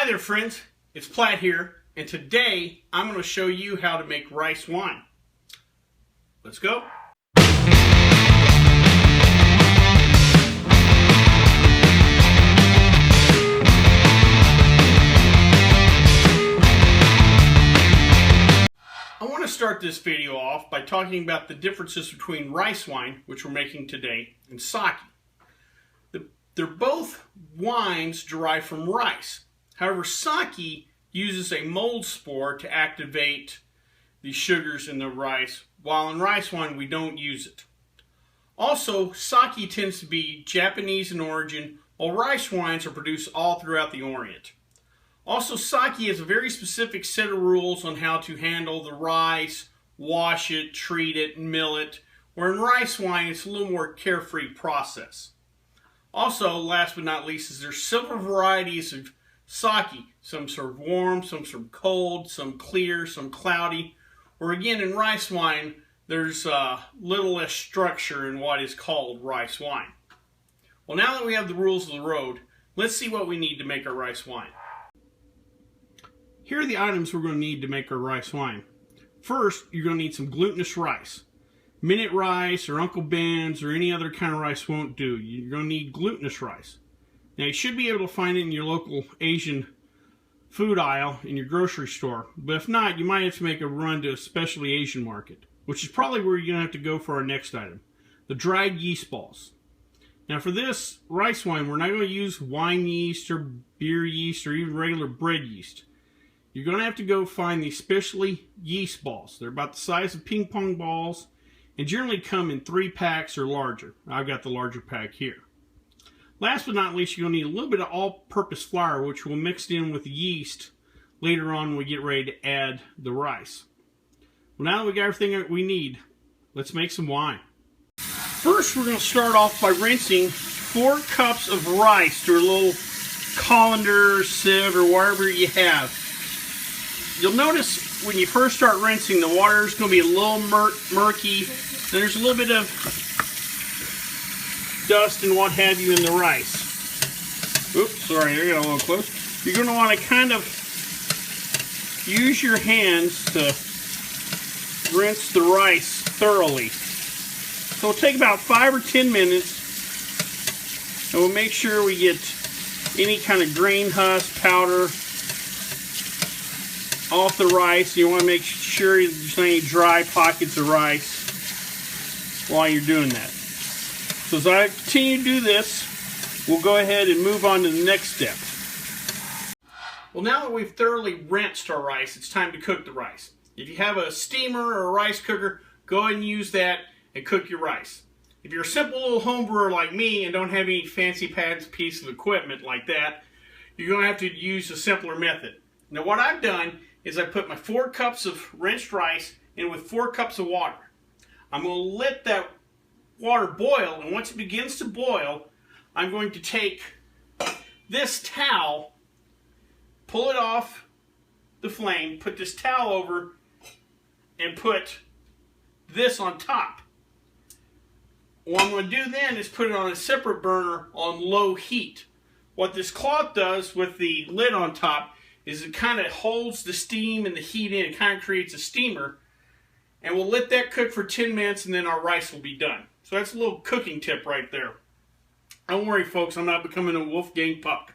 Hi there friends, it's Platt here, and today I'm going to show you how to make rice wine. Let's go. I want to start this video off by talking about the differences between rice wine, which we're making today, and sake. They're both wines derived from rice. However, sake uses a mold spore to activate the sugars in the rice, while in rice wine we don't use it. Also, sake tends to be Japanese in origin, while rice wines are produced all throughout the Orient. Also, sake has a very specific set of rules on how to handle the rice, wash it, treat it, mill it, where in rice wine it's a little more carefree process. Also, last but not least, is there's several varieties of sake. Some serve warm, some serve cold, some clear, some cloudy. Or again, in rice wine, there's little less structure in what is called rice wine. Well, now that we have the rules of the road, let's see what we need to make our rice wine. Here are the items we're going to need to make our rice wine. First, you're going to need some glutinous rice. Minute rice or Uncle Ben's or any other kind of rice won't do. You're going to need glutinous rice. Now, you should be able to find it in your local Asian food aisle in your grocery store. But if not, you might have to make a run to a specialty Asian market, which is probably where you're going to have to go for our next item, the dried yeast balls. Now, for this rice wine, we're not going to use wine yeast or beer yeast or even regular bread yeast. You're going to have to go find these specialty yeast balls. They're about the size of ping pong balls and generally come in 3 packs or larger. I've got the larger pack here. Last but not least, you're going to need a little bit of all-purpose flour, which we'll mix in with the yeast later on when we get ready to add the rice. Well, now that we got everything that we need, let's make some wine. First, we're going to start off by rinsing 4 cups of rice through a little colander, sieve, or whatever you have. You'll notice when you first start rinsing, the water is going to be a little murky, and there's a little bit of dust and what have you in the rice. Oops, sorry, I got a little close. You're going to want to kind of use your hands to rinse the rice thoroughly. So it'll take about 5 or 10 minutes, and we'll make sure we get any kind of grain husk, powder off the rice. You want to make sure there's any dry pockets of rice while you're doing that. So as I continue to do this, we'll go ahead and move on to the next step. Well, now that we've thoroughly rinsed our rice, it's time to cook the rice. If you have a steamer or a rice cooker, go ahead and use that and cook your rice. If you're a simple little home brewer like me and don't have any fancy piece of equipment like that, you're going to have to use a simpler method. Now, what I've done is I put my 4 cups of rinsed rice in with 4 cups of water. I'm going to let that water boil, and once it begins to boil, I'm going to take this towel, pull it off the flame, put this towel over, and put this on top. What I'm going to do then is put it on a separate burner on low heat. What this cloth does with the lid on top is it kind of holds the steam and the heat in. It kind of creates a steamer. And we'll let that cook for 10 minutes and then our rice will be done. So that's a little cooking tip right there. Don't worry folks, I'm not becoming a Wolfgang Puck.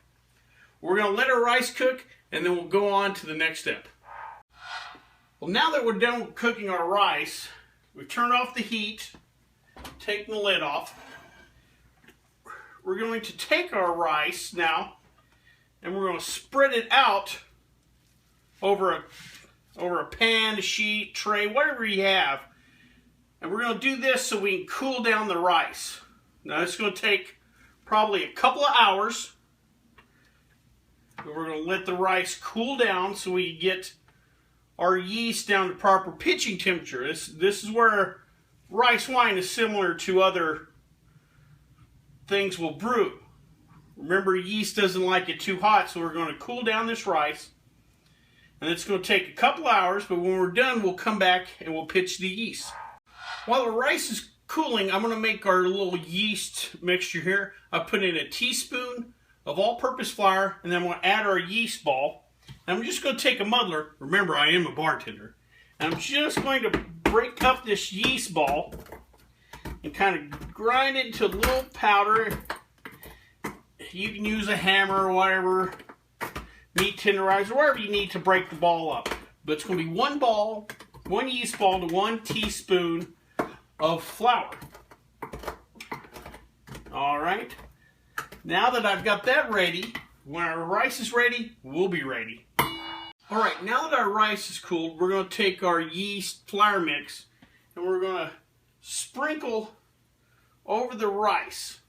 We're going to let our rice cook and then we'll go on to the next step. Well, now that we're done cooking our rice, we've turned off the heat, taken the lid off. We're going to take our rice now and we're going to spread it out over a pan, a sheet, tray, whatever you have. And we're going to do this so we can cool down the rice. Now it's going to take probably a couple of hours. We're going to let the rice cool down so we get our yeast down to proper pitching temperature. This is where rice wine is similar to other things we'll brew. Remember, yeast doesn't like it too hot, so we're going to cool down this rice. And it's going to take a couple hours, but when we're done, we'll come back and we'll pitch the yeast. While the rice is cooling, I'm going to make our little yeast mixture here. I put in a teaspoon of all-purpose flour, and then I'm going to add our yeast ball. And I'm just going to take a muddler. Remember, I am a bartender. And I'm just going to break up this yeast ball and kind of grind it into a little powder. You can use a hammer or whatever, meat tenderizer, whatever you need to break the ball up. But it's going to be one ball, one yeast ball to 1 teaspoon of flour. All right. Now that I've got that ready, when our rice is ready, we'll be ready. All right, now that our rice is cooled, we're going to take our yeast flour mix and we're going to sprinkle over the rice.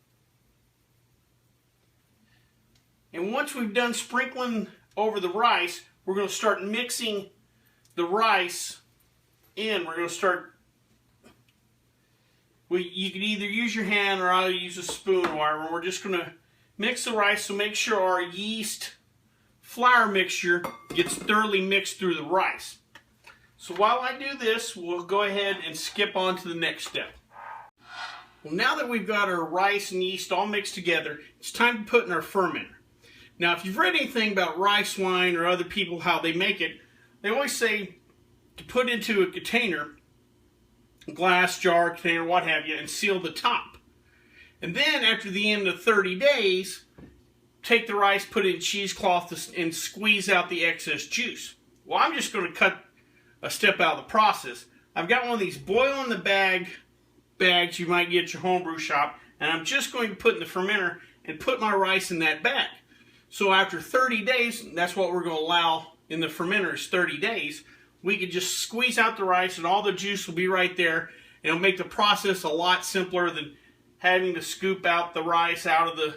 And once we've done sprinkling over the rice, we're going to start mixing the rice in. We're going to start, you can either use your hand or I'll use a spoon or whatever. We're just going to mix the rice, so make sure our yeast flour mixture gets thoroughly mixed through the rice. So while I do this, we'll go ahead and skip on to the next step. Well, now that we've got our rice and yeast all mixed together, it's time to put in our fermenter. Now, if you've read anything about rice wine or other people, how they make it, they always say to put into a container, a glass jar, container, what have you, and seal the top. And then after the end of 30 days, take the rice, put it in cheesecloth, and squeeze out the excess juice. Well, I'm just going to cut a step out of the process. I've got one of these boil in the bag bags you might get at your homebrew shop, and I'm just going to put in the fermenter and put my rice in that bag. So after 30 days, that's what we're going to allow in the fermenter is 30 days, we could just squeeze out the rice and all the juice will be right there, and it'll make the process a lot simpler than having to scoop out the rice out of the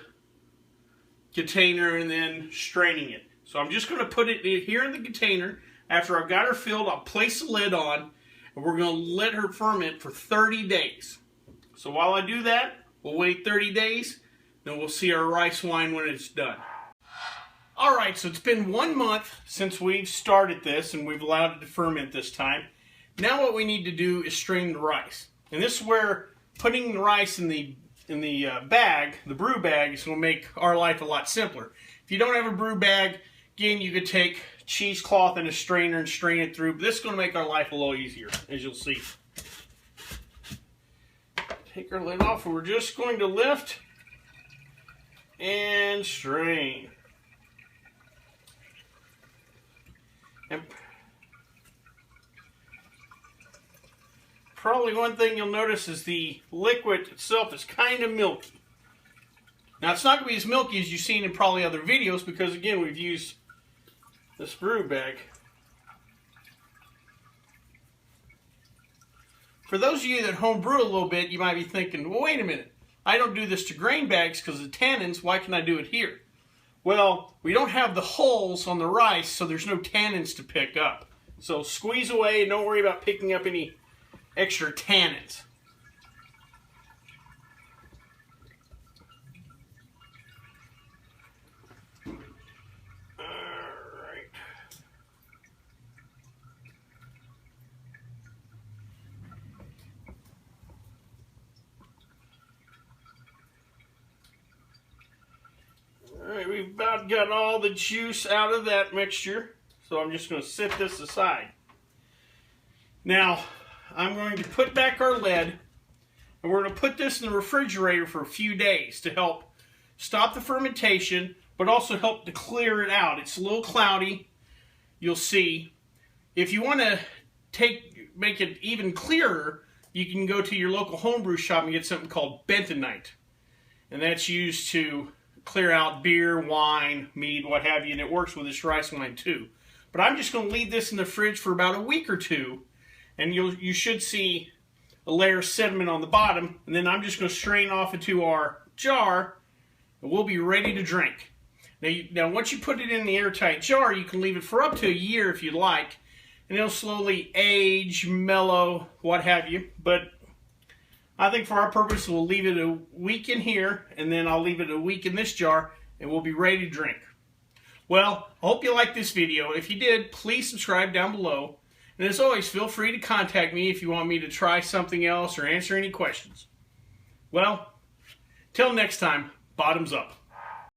container and then straining it. So I'm just going to put it here in the container. After I've got her filled, I'll place the lid on and we're going to let her ferment for 30 days. So while I do that, we'll wait 30 days, then we'll see our rice wine when it's done. Alright, so it's been 1 month since we've started this and we've allowed it to ferment this time. Now what we need to do is strain the rice. And this is where putting the rice in the bag, the brew bag, is going to make our life a lot simpler. If you don't have a brew bag, again, you could take cheesecloth and a strainer and strain it through. But this is going to make our life a little easier, as you'll see. Take our lid off and we're just going to lift and strain. And probably one thing you'll notice is the liquid itself is kind of milky. Now it's not going to be as milky as you've seen in probably other videos because again we've used this brew bag. For those of you that home brew a little bit, you might be thinking, well, wait a minute, I don't do this to grain bags because of tannins, why can I do it here? Well, we don't have the holes on the rice, so there's no tannins to pick up. So squeeze away and don't worry about picking up any extra tannins. Alright. Alright, we've about got all the juice out of that mixture, so I'm just going to set this aside. Now, I'm going to put back our lid, and we're going to put this in the refrigerator for a few days to help stop the fermentation, but also help to clear it out. It's a little cloudy, you'll see. If you want to make it even clearer, you can go to your local homebrew shop and get something called bentonite. And that's used to clear out beer, wine, mead, what have you, and it works with this rice wine too. But I'm just going to leave this in the fridge for about a week or two, and you should see a layer of sediment on the bottom, and then I'm just going to strain off into our jar, and we'll be ready to drink. Now once you put it in the airtight jar, you can leave it for up to a year if you'd like, and it'll slowly age, mellow, what have you. But I think for our purpose, we'll leave it a week in here, and then I'll leave it a week in this jar, and we'll be ready to drink. Well, I hope you liked this video. If you did, please subscribe down below. And as always, feel free to contact me if you want me to try something else or answer any questions. Well, till next time, bottoms up.